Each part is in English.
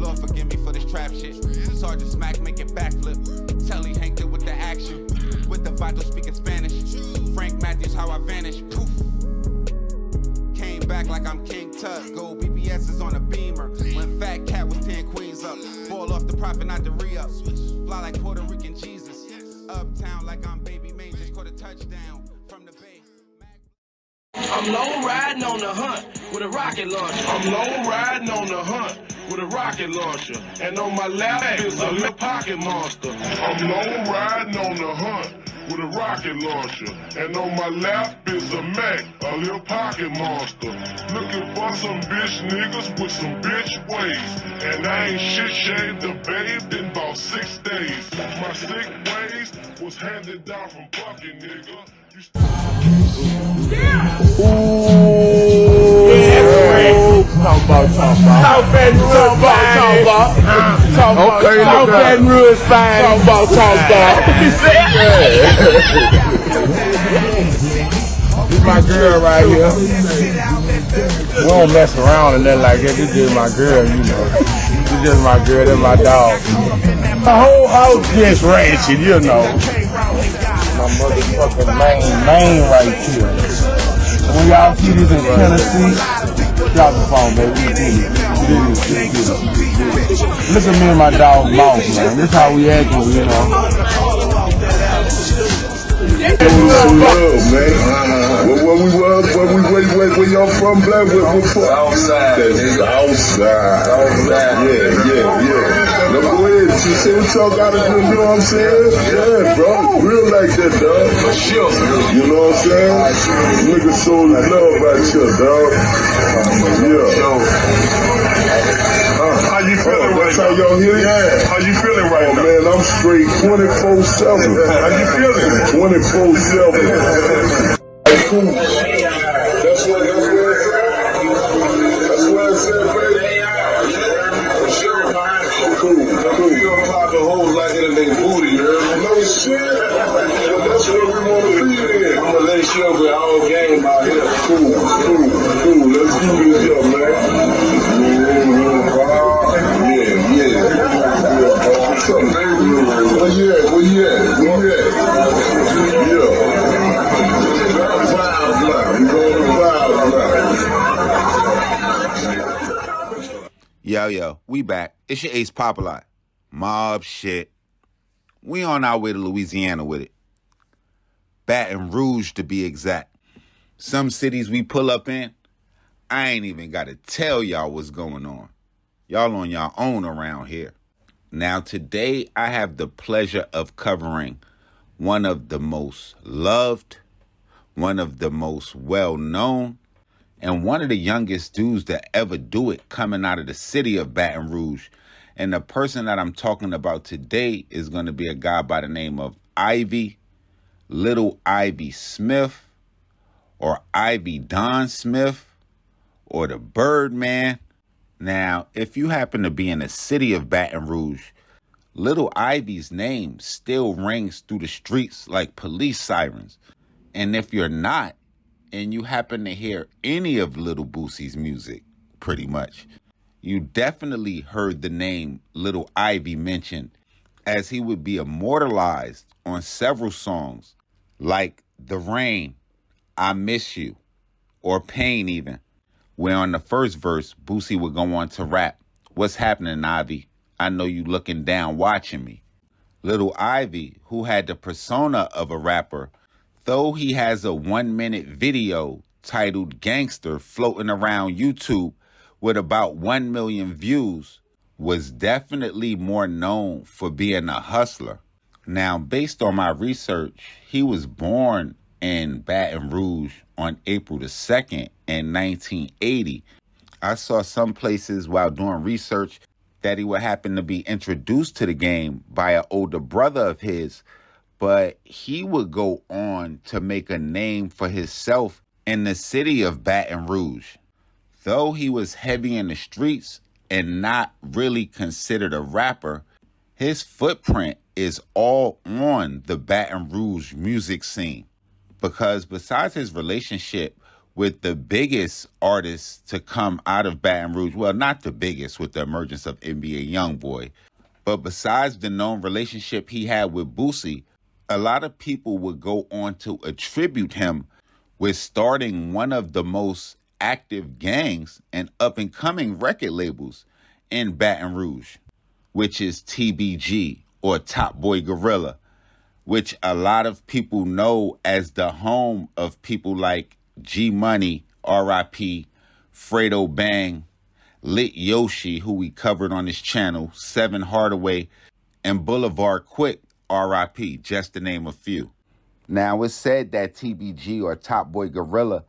Lord forgive me for this trap shit. Sergeant Smack making backflip. Telly Hank did with the action. With the vital speaking Spanish. Frank Matthews, how I vanish. Poof. Came back like I'm King Tut. Gold BBS is on a beamer. When Fat Cat was 10 queens up. Ball off the profit, not the re-up. Fly like Puerto Rican Jesus. Uptown like I'm Baby May. Just caught a touchdown from the bay. I'm low riding on the hunt with a rocket launcher. I'm low riding on the hunt with a rocket launcher. And on my lap is a little pocket monster. I'm low riding on the hunt with a rocket launcher. And on my lap is a Mac, a little pocket monster. Looking for some bitch niggas with some bitch ways. And I ain't shit shaved the babe in about 6 days. My sick ways was handed down from fucking nigga. Talk about. South Baton Rouge fine. South Baton Rouge fine. Talk about. You This my girl right here. We don't mess around and nothing like that. This is my girl, you know. This is just my girl, that's my dog. The whole house gets ratchet, you know. My motherfucking main right here. When y'all see this in Tennessee, drop the phone, baby. Listen to me and my dog mouth, man. This how we act, you know. Where y'all from, black? Outside. Yeah. Now go ahead, you see what y'all gotta do, you know what I'm saying? Yeah, bro. Real like that, dog. For sure. You know what I'm saying? Niggas show the love right here, dog. Yeah. How you feeling right now? Y'all hear it? Yeah. How you feeling right now? Man, I'm straight 24/7. How you feeling? 24/7. Cool. That's what it said, baby. For sure. Cool. You don't pop the holes like it in their booty, you heard me? No shit. That's what we want to be in. I'm gonna let you over all game out here. Cool. Let's do this up, man. What's up, baby? Where you at? Yeah. Yo, we back. It's your ace Popalot. Mobb shit. We on our way to Louisiana with it. Baton Rouge to be exact. Some cities we pull up in, I ain't even got to tell y'all what's going on. Y'all on y'all own around here. Now today I have the pleasure of covering one of the most loved, one of the most well-known, and one of the youngest dudes that ever do it coming out of the city of Baton Rouge. And the person that I'm talking about today is going to be a guy by the name of Ivy, Little Ivy Smith, or Ivy Don Smith, or the Birdman. Now, if you happen to be in the city of Baton Rouge, Little Ivy's name still rings through the streets like police sirens. And if you're not, and you happen to hear any of Little Boosie's music, pretty much, you definitely heard the name Little Ivy mentioned, as he would be immortalized on several songs, like The Rain, I Miss You, or Pain even, where on the first verse, Boosie would go on to rap, "What's happening, Ivy? I know you looking down watching me." Little Ivy, who had the persona of a rapper, though he has a 1-minute video titled Gangster floating around YouTube with about 1 million views, was definitely more known for being a hustler. Now, based on my research, he was born in Baton Rouge on April the 2nd in 1980. I saw some places while doing research that he would happen to be introduced to the game by an older brother of his, but he would go on to make a name for himself in the city of Baton Rouge. Though he was heavy in the streets and not really considered a rapper, his footprint is all on the Baton Rouge music scene. Because besides his relationship with the biggest artists to come out of Baton Rouge. Well, not the biggest with the emergence of NBA Youngboy, but besides the known relationship he had with Boosie, a lot of people would go on to attribute him with starting one of the most active gangs and up-and-coming record labels in Baton Rouge, which is TBG, or Top Boy Gorilla, which a lot of people know as the home of people like G Money, R.I.P., Fredo Bang, Lit Yoshi, who we covered on this channel, Seven Hardaway, and Boulevard Quick, R.I.P., just to name a few. Now, it's said that TBG, or Top Boy Gorilla,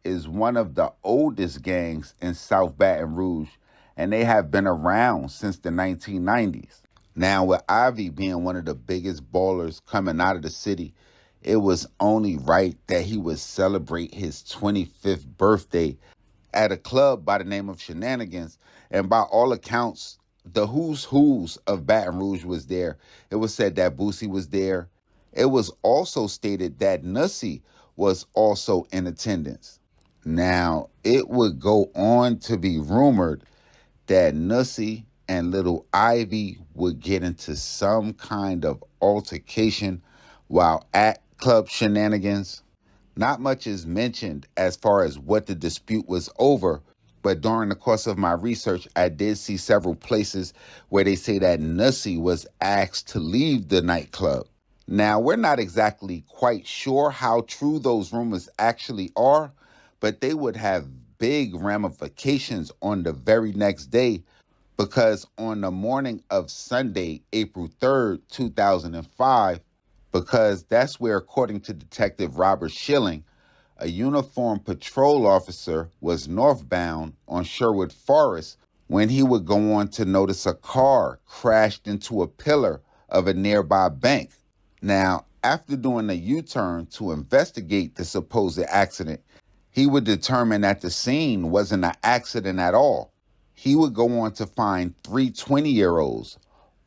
is one of the oldest gangs in South Baton Rouge, and they have been around since the 1990s. Now, with Ivy being one of the biggest ballers coming out of the city, it was only right that he would celebrate his 25th birthday at a club by the name of Shenanigans. And by all accounts, the who's of Baton Rouge was there. It was said that Boosie was there. It was also stated that Nussie was also in attendance. Now, it would go on to be rumored that Nussie and Little Ivy would get into some kind of altercation while at Club Shenanigans. Not much is mentioned as far as what the dispute was over, but during the course of my research, I did see several places where they say that Nussie was asked to leave the nightclub. Now, we're not exactly quite sure how true those rumors actually are, but they would have big ramifications on the very next day, because on the morning of Sunday, April 3rd, 2005, because that's where, according to Detective Robert Schilling, a uniformed patrol officer was northbound on Sherwood Forest when he would go on to notice a car crashed into a pillar of a nearby bank. Now, after doing a U-turn to investigate the supposed accident, he would determine that the scene wasn't an accident at all. He would go on to find 3 20-year-olds,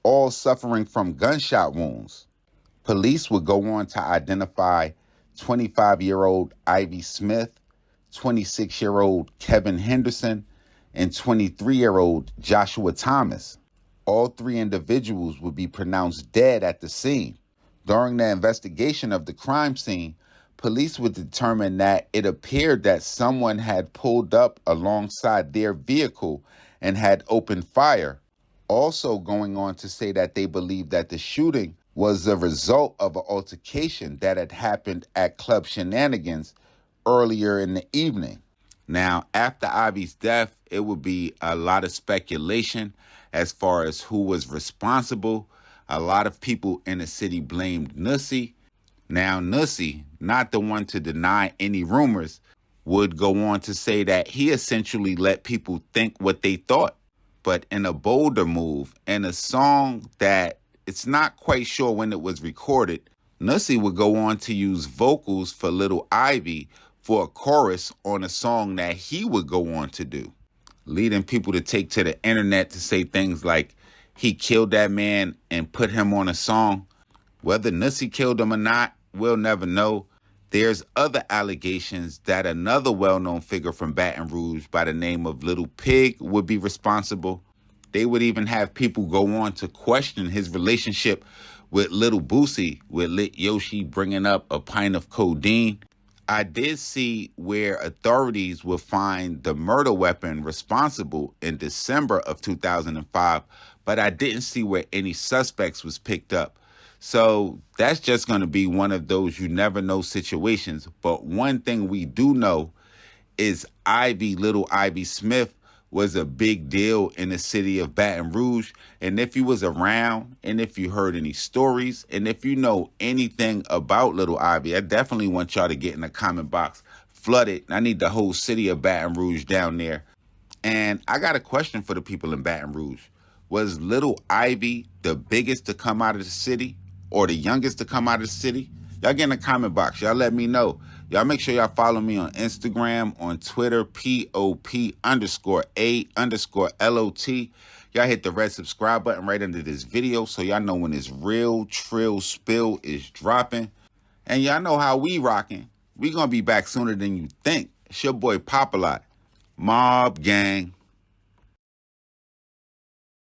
all suffering from gunshot wounds. Police would go on to identify 25-year-old Ivy Smith, 26-year-old Kevin Henderson, and 23-year-old Joshua Thomas. All 3 individuals would be pronounced dead at the scene. During the investigation of the crime scene, police would determine that it appeared that someone had pulled up alongside their vehicle and had opened fire, also going on to say that they believed that the shooting was the result of an altercation that had happened at Club Shenanigans earlier in the evening. Now, after Ivy's death, it would be a lot of speculation as far as who was responsible. A lot of people in the city blamed Nussie. Now, Nussie, not the one to deny any rumors, would go on to say that he essentially let people think what they thought. But in a bolder move, in a song that it's not quite sure when it was recorded, Nussie would go on to use vocals for Little Ivy for a chorus on a song that he would go on to do, leading people to take to the internet to say things like he killed that man and put him on a song. Whether Nussie killed him or not, we'll never know. There's other allegations that another well-known figure from Baton Rouge by the name of Little Pig would be responsible. They would even have people go on to question his relationship with Little Boosie, with Lit Yoshi bringing up a pint of codeine. I did see where authorities would find the murder weapon responsible in December of 2005, but I didn't see where any suspects was picked up. So that's just going to be one of those you never know situations. But one thing we do know is Little Ivy Smith was a big deal in the city of Baton Rouge. And if you was around, and if you heard any stories, and if you know anything about Little Ivy, I definitely want y'all to get in the comment box. Flood it. I need the whole city of Baton Rouge down there. And I got a question for the people in Baton Rouge. Was Little Ivy the biggest to come out of the city or the youngest to come out of the city? Y'all get in the comment box. Y'all let me know. Y'all make sure y'all follow me on Instagram, on Twitter, POP_A_LOT. Y'all hit the red subscribe button right under this video so y'all know when this real Trill Spill is dropping. And y'all know how we rocking. We gonna be back sooner than you think. It's your boy Popalot. Mobb gang.